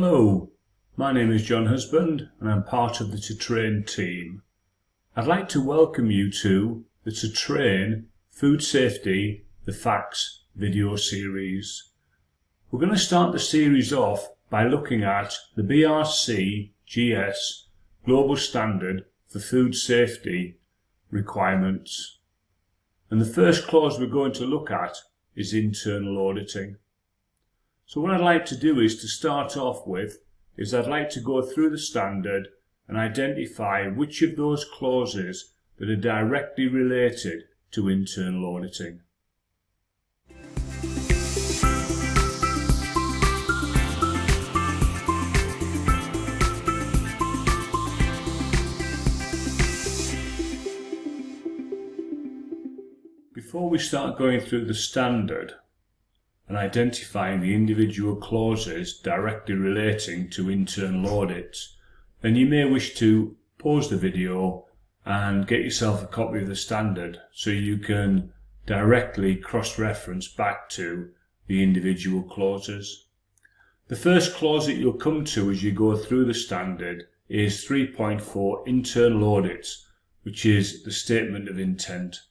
Hello, my name is John Husband and I'm part of the To Train team. I'd like to welcome you to the To Train Food Safety The Facts video series. We're going to start the series off by looking at the BRCGS Global Standard for Food Safety requirements. And the first clause we're going to look at is internal auditing. So what I'd like to do is to start off with is I'd like to go through the standard and identify which of those clauses that are directly related to internal auditing. Before we start going through the standard and identifying the individual clauses directly relating to internal audits, then you may wish to pause the video and get yourself a copy of the standard so you can directly cross-reference back to the individual clauses. The first clause that you'll come to as you go through the standard is 3.4 Internal Audits, which is the statement of intent.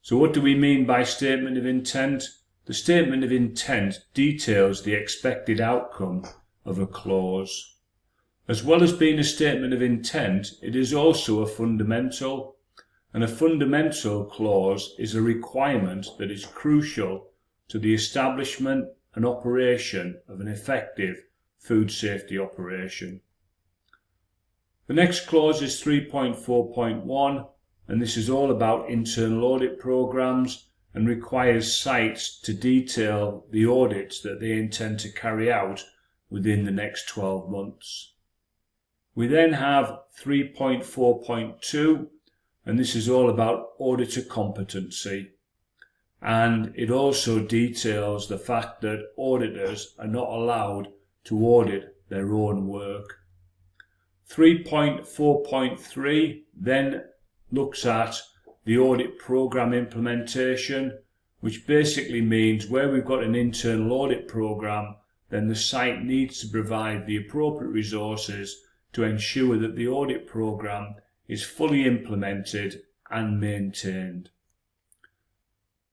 So what do we mean by statement of intent? The statement of intent details the expected outcome of a clause. As well as being a statement of intent, it is also a fundamental, and a fundamental clause is a requirement that is crucial to the establishment and operation of an effective food safety operation. The next clause is 3.4.1, and this is all about internal audit programs and requires sites to detail the audits that they intend to carry out within the next 12 months. We then have 3.4.2, and this is all about auditor competency, and it also details the fact that auditors are not allowed to audit their own work. 3.4.3 then looks at the audit program implementation, which basically means where we've got an internal audit program, then the site needs to provide the appropriate resources to ensure that the audit program is fully implemented and maintained.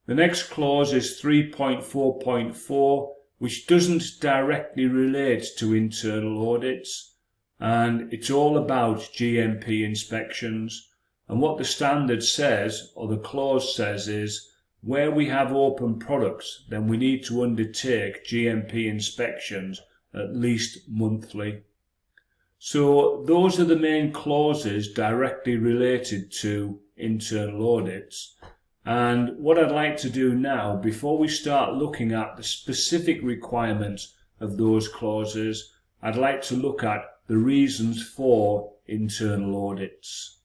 The next clause is 3.4.4, which doesn't directly relate to internal audits, and it's all about GMP inspections. And what the standard says, or the clause says, is where we have open products, then we need to undertake GMP inspections at least monthly. So those are the main clauses directly related to internal audits. And what I'd like to do now, before we start looking at the specific requirements of those clauses, I'd like to look at the reasons for internal audits.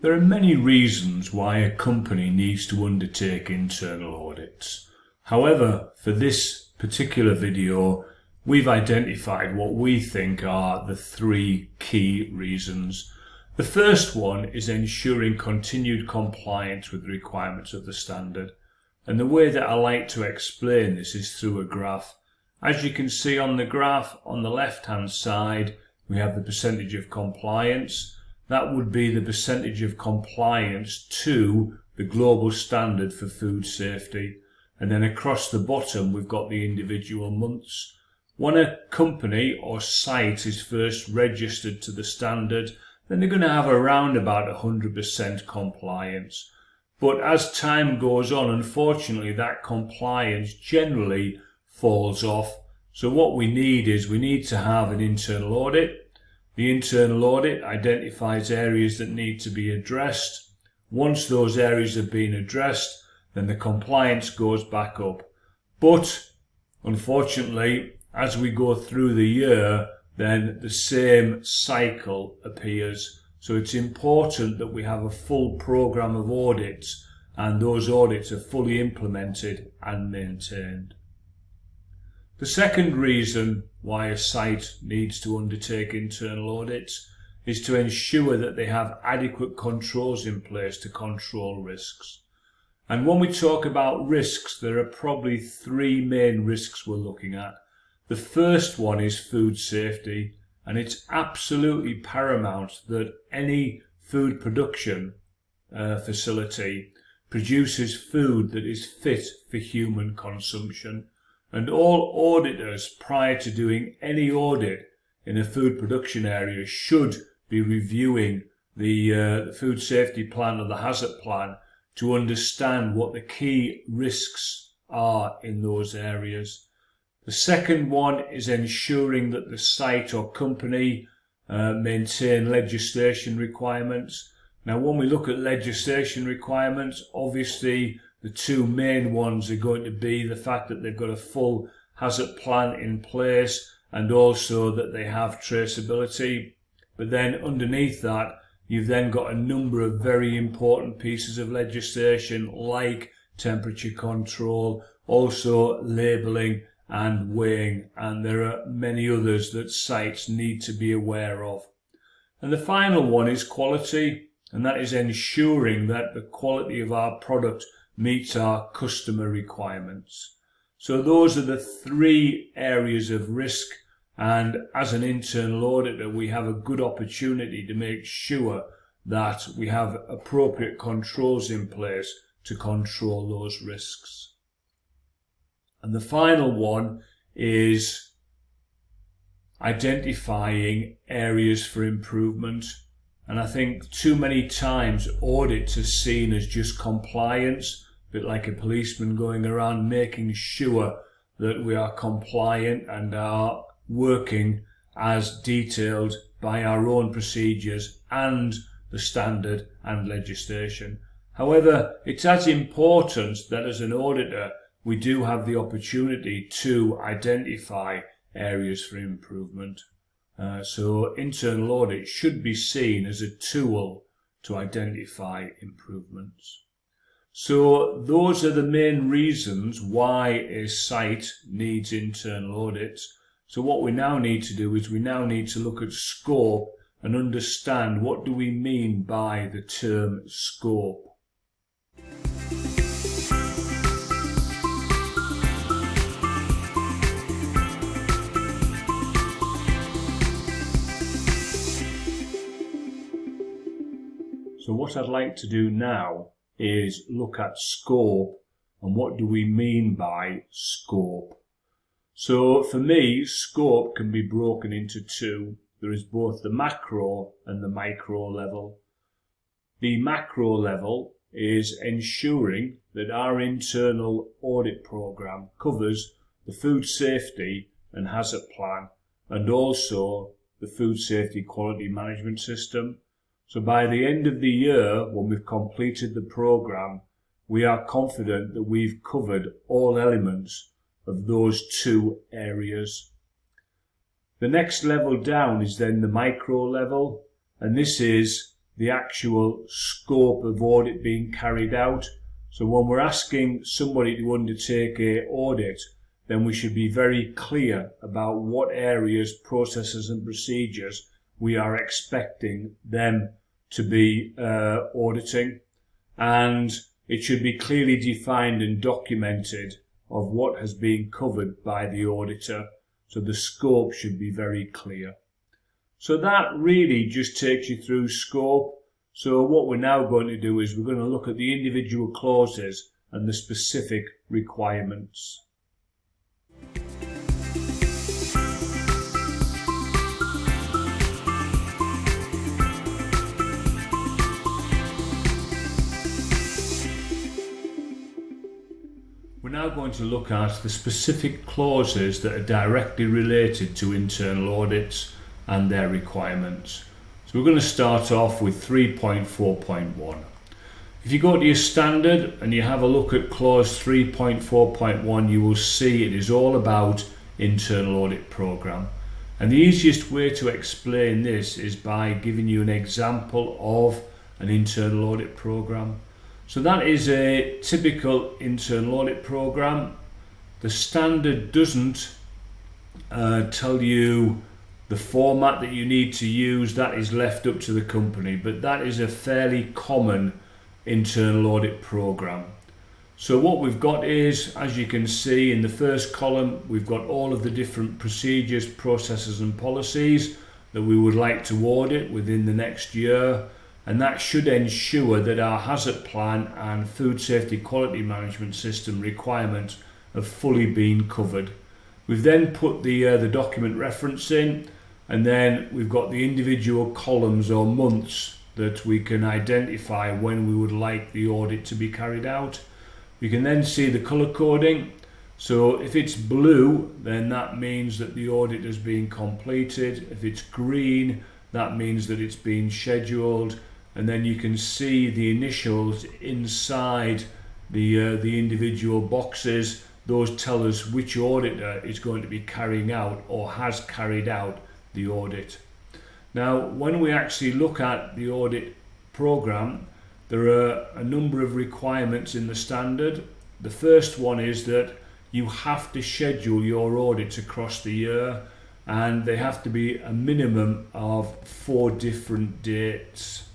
There are many reasons why a company needs to undertake internal audits. However, for this particular video, we've identified what we think are the three key reasons. The first one is ensuring continued compliance with the requirements of the standard. And the way that I like to explain this is through a graph. As you can see on the graph, on the left-hand side, we have the percentage of compliance. That would be the percentage of compliance to the global standard for food safety. And then across the bottom, we've got the individual months. When a company or site is first registered to the standard, then they're going to have around about 100% compliance. But as time goes on, unfortunately, that compliance generally falls off. So what we need is we need to have an internal audit. The internal audit identifies areas that need to be addressed. Once those areas have been addressed, then the compliance goes back up. But unfortunately, as we go through the year, then the same cycle appears. So it's important that we have a full program of audits and those audits are fully implemented and maintained. The second reason why a site needs to undertake internal audits is to ensure that they have adequate controls in place to control risks. And when we talk about risks, there are probably three main risks we're looking at. The first one is food safety, and it's absolutely paramount that any food production facility produces food that is fit for human consumption. And all auditors, prior to doing any audit in a food production area, should be reviewing the food safety plan or the hazard plan to understand what the key risks are in those areas. The second one is ensuring that the site or company maintain legislation requirements. Now, when we look at legislation requirements, obviously the two main ones are going to be the fact that they've got a full hazard plan in place and also that they have traceability. But then underneath that, you've then got a number of very important pieces of legislation like temperature control, also labelling and weighing, and there are many others that sites need to be aware of. And the final one is quality, and that is ensuring that the quality of our product meets our customer requirements. So those are the three areas of risk, and as an internal auditor we have a good opportunity to make sure that we have appropriate controls in place to control those risks. And the final one is identifying areas for improvement. And I think too many times audits are seen as just compliance, a bit like a policeman going around making sure that we are compliant and are working as detailed by our own procedures and the standard and legislation. However, it's as important that as an auditor we do have the opportunity to identify areas for improvement. So internal audit should be seen as a tool to identify improvements. So those are the main reasons why a site needs internal audits. So what we now need to do is we now need to look at scope and understand what do we mean by the term scope. So what I'd like to do now is look at scope and what do we mean by scope. So for me, scope can be broken into two. There is both the macro and the micro level. The macro level is ensuring that our internal audit program covers the food safety and hazard plan and also the food safety quality management system. So by the end of the year, when we've completed the program, we are confident that we've covered all elements of those two areas. The next level down is then the micro level, and this is the actual scope of audit being carried out. So when we're asking somebody to undertake an audit, then we should be very clear about what areas, processes and procedures we are expecting them to be auditing, and it should be clearly defined and documented of what has been covered by the auditor. So the scope should be very clear. So that really just takes you through scope. So what we're now going to do is we're going to look at the individual clauses and the specific requirements. We're now going to look at the specific clauses that are directly related to internal audits and their requirements. So we're going to start off with 3.4.1. If you go to your standard and you have a look at clause 3.4.1, you will see it is all about internal audit program. And the easiest way to explain this is by giving you an example of an internal audit program. So that is a typical internal audit program. The standard doesn't tell you the format that you need to use. That is left up to the company, but that is a fairly common internal audit program. So what we've got is, as you can see in the first column, we've got all of the different procedures, processes and policies that we would like to audit within the next year, and that should ensure that our hazard plan and food safety quality management system requirements have fully been covered. We've then put the document reference in, and then we've got the individual columns or months that we can identify when we would like the audit to be carried out. You can then see the colour coding. So if it's blue, then that means that the audit has been completed. If it's green, that means that it's been scheduled. And then you can see the initials inside the individual boxes. Those tell us which auditor is going to be carrying out or has carried out the audit. Now, when we actually look at the audit program, there are a number of requirements in the standard. The first one is that you have to schedule your audits across the year, and they have to be a minimum of 4 different dates.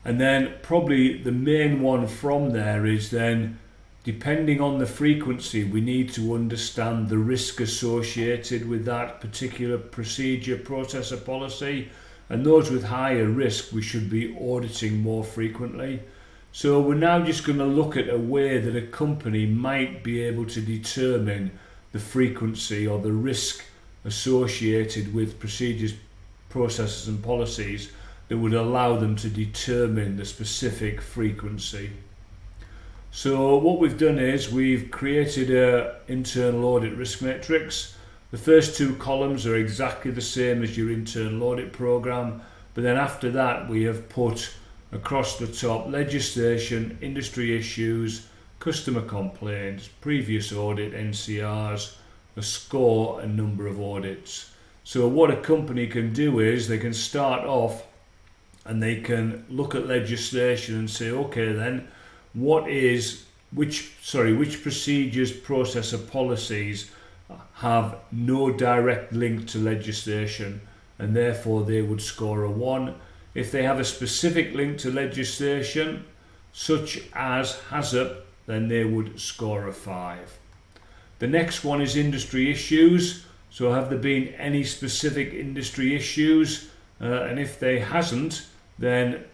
And then probably the main one from there is then, depending on the frequency, we need to understand the risk associated with that particular procedure, process or policy. And those with higher risk, we should be auditing more frequently. So we're now just going to look at a way that a company might be able to determine the frequency or the risk associated with procedures, processes and policies that would allow them to determine the specific frequency. So what we've done is we've created an internal audit risk matrix. The first 2 columns are exactly the same as your internal audit program, but then after that we have put across the top legislation, industry issues, customer complaints, previous audit, NCRs, a score and number of audits. So what a company can do is they can start off and they can look at legislation and say, okay then, which procedures, process or policies have no direct link to legislation, and therefore they would score a 1. If they have a specific link to legislation, such as HACCP, then they would score a 5. The next one is industry issues. So have there been any specific industry issues? And if there hasn't, then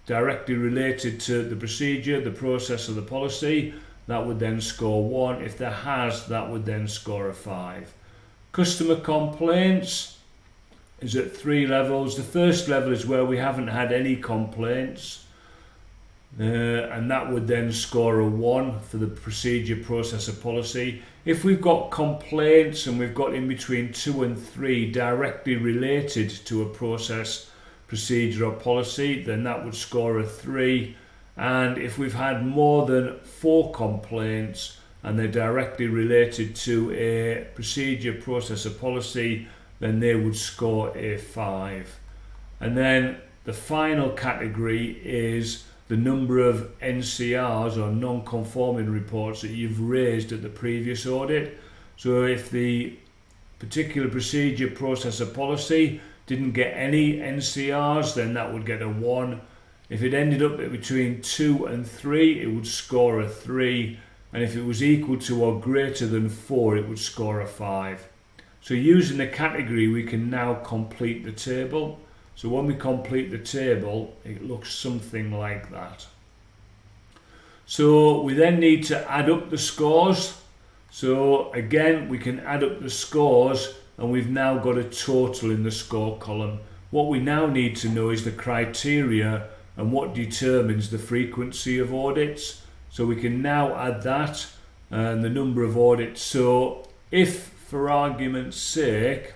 directly related to the procedure, the process or the policy, that would then score 1. If there has, that would then score a 5. Customer complaints is at 3 levels. The first level is where we haven't had any complaints, and that would then score a 1 for the procedure, process or policy. If we've got complaints and we've got in between 2 and 3 directly related to a process, procedure or policy, then that would score a 3. And if we've had more than 4 complaints and they're directly related to a procedure, process or policy, then they would score a 5. And then the final category is the number of NCRs or non-conforming reports that you've raised at the previous audit. So if the particular procedure, process or policy didn't get any NCRs, then that would get a 1. If it ended up between 2 and 3, it would score a 3. And if it was equal to or greater than 4, it would score a 5. So using the category, we can now complete the table. So when we complete the table, it looks something like that. So we then need to add up the scores. So again, we can add up the scores and we've now got a total in the score column. What we now need to know is the criteria and what determines the frequency of audits. So we can now add that and the number of audits. So if, for argument's sake,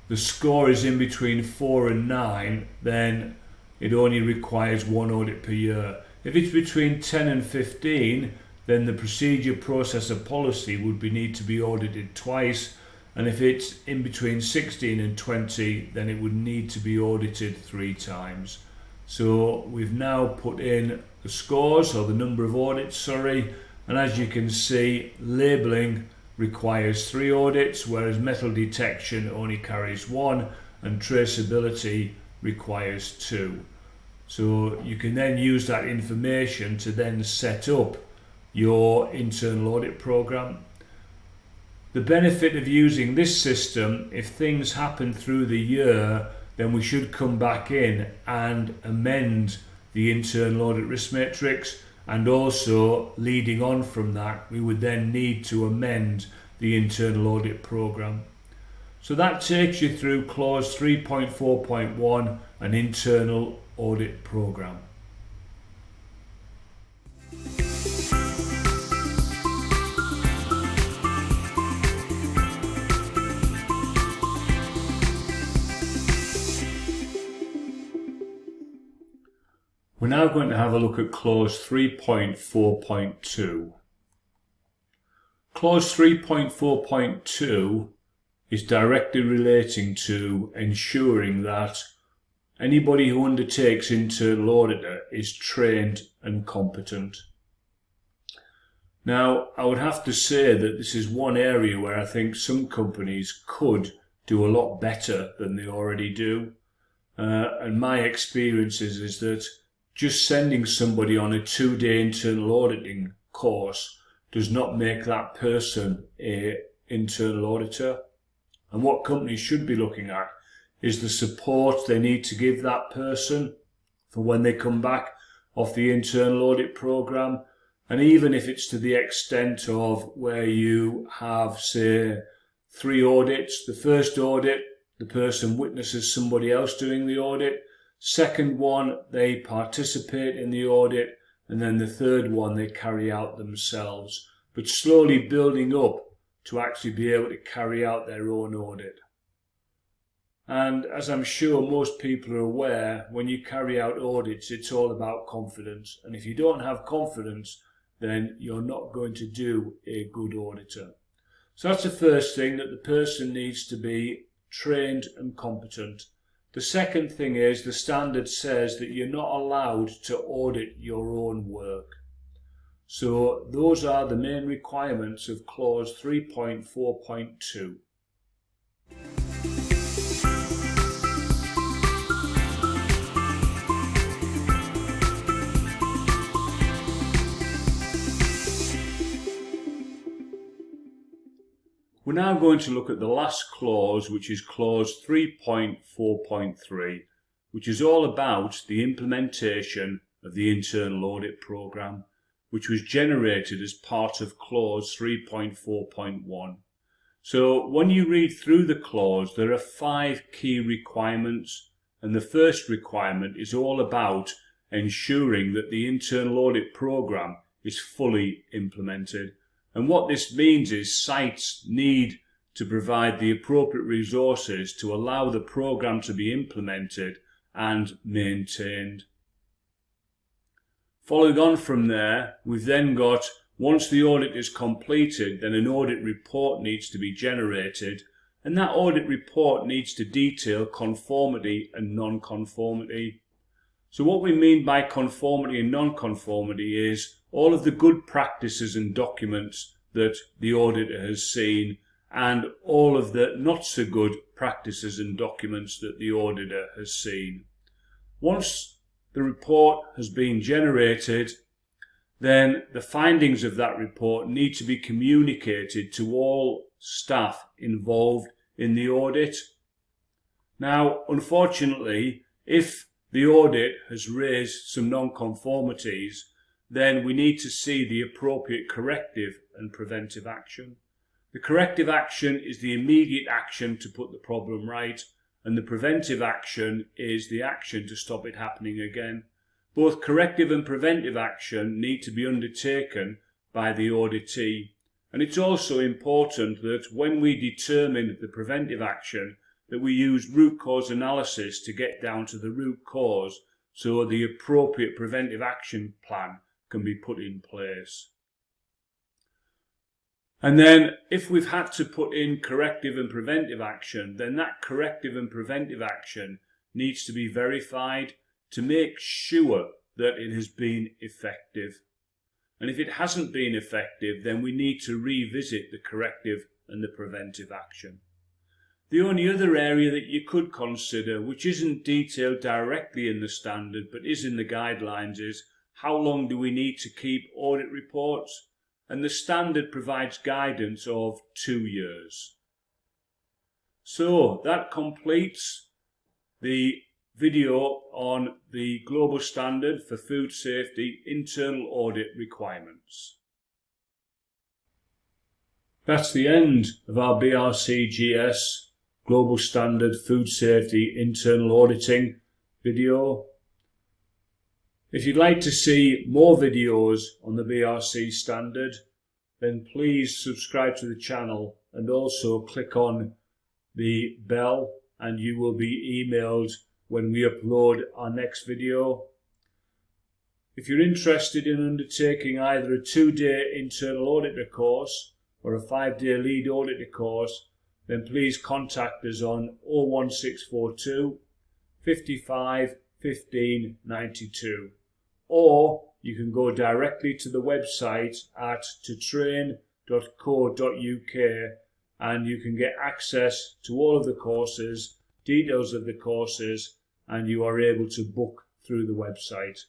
the score is in between 4 and 9, then it only requires 1 audit per year. If it's between 10 and 15, then the procedure, process or policy would need to be audited twice. And if it's in between 16 and 20, then it would need to be audited 3 times. So we've now put in the scores, or the number of audits, and as you can see, labelling requires 3 audits, whereas metal detection only carries 1 and traceability requires 2. So you can then use that information to then set up your internal audit program. The benefit of using this system, if things happen through the year, then we should come back in and amend the internal audit risk matrix, and also leading on from that we would then need to amend the internal audit program. So that takes you through clause 3.4.1, an internal audit program. We're now going to have a look at clause 3.4.2. Clause 3.4.2 is directly relating to ensuring that anybody who undertakes internal auditor is trained and competent. Now, I would have to say that this is one area where I think some companies could do a lot better than they already do. And my experience is that just sending somebody on a 2-day internal auditing course does not make that person an internal auditor. And what companies should be looking at is the support they need to give that person for when they come back off the internal audit program. And even if it's to the extent of where you have, say, 3 audits, the first audit, the person witnesses somebody else doing the audit. Second one, they participate in the audit, and then the third one, they carry out themselves, but slowly building up to actually be able to carry out their own audit. And as I'm sure most people are aware, when you carry out audits, it's all about confidence. And if you don't have confidence, then you're not going to do a good auditor. So that's the first thing, that the person needs to be trained and competent. The second thing is the standard says that you're not allowed to audit your own work. So those are the main requirements of clause 3.4.2. We're now going to look at the last clause, which is clause 3.4.3, which is all about the implementation of the internal audit program, which was generated as part of clause 3.4.1. So when you read through the clause, there are 5 key requirements, and the first requirement is all about ensuring that the internal audit program is fully implemented. And what this means is sites need to provide the appropriate resources to allow the program to be implemented and maintained. Following on from there, we've then got, once the audit is completed, then an audit report needs to be generated, and that audit report needs to detail conformity and non-conformity. So what we mean by conformity and non-conformity is all of the good practices and documents that the auditor has seen, and all of the not so good practices and documents that the auditor has seen. Once the report has been generated, then the findings of that report need to be communicated to all staff involved in the audit. Now, unfortunately, if the audit has raised some non-conformities, then we need to see the appropriate corrective and preventive action. The corrective action is the immediate action to put the problem right, and the preventive action is the action to stop it happening again. Both corrective and preventive action need to be undertaken by the auditee. And it's also important that when we determine the preventive action, that we use root cause analysis to get down to the root cause, so the appropriate preventive action plan can be put in place. And then if we've had to put in corrective and preventive action, then that corrective and preventive action needs to be verified to make sure that it has been effective. And if it hasn't been effective, then we need to revisit the corrective and the preventive action. The only other area that you could consider, which isn't detailed directly in the standard but is in the guidelines, is how long do we need to keep audit reports? And the standard provides guidance of 2 years. So that completes the video on the global standard for food safety internal audit requirements. That's the end of our BRCGS Global Standard Food Safety Internal Auditing video. If you'd like to see more videos on the BRC standard, then please subscribe to the channel and also click on the bell and you will be emailed when we upload our next video. If you're interested in undertaking either a 2-day internal auditor course or a 5-day lead auditor course, then please contact us on 01642 55 15 92, or you can go directly to the website at totrain.co.uk and you can get access to all of the courses, details of the courses, and you are able to book through the website.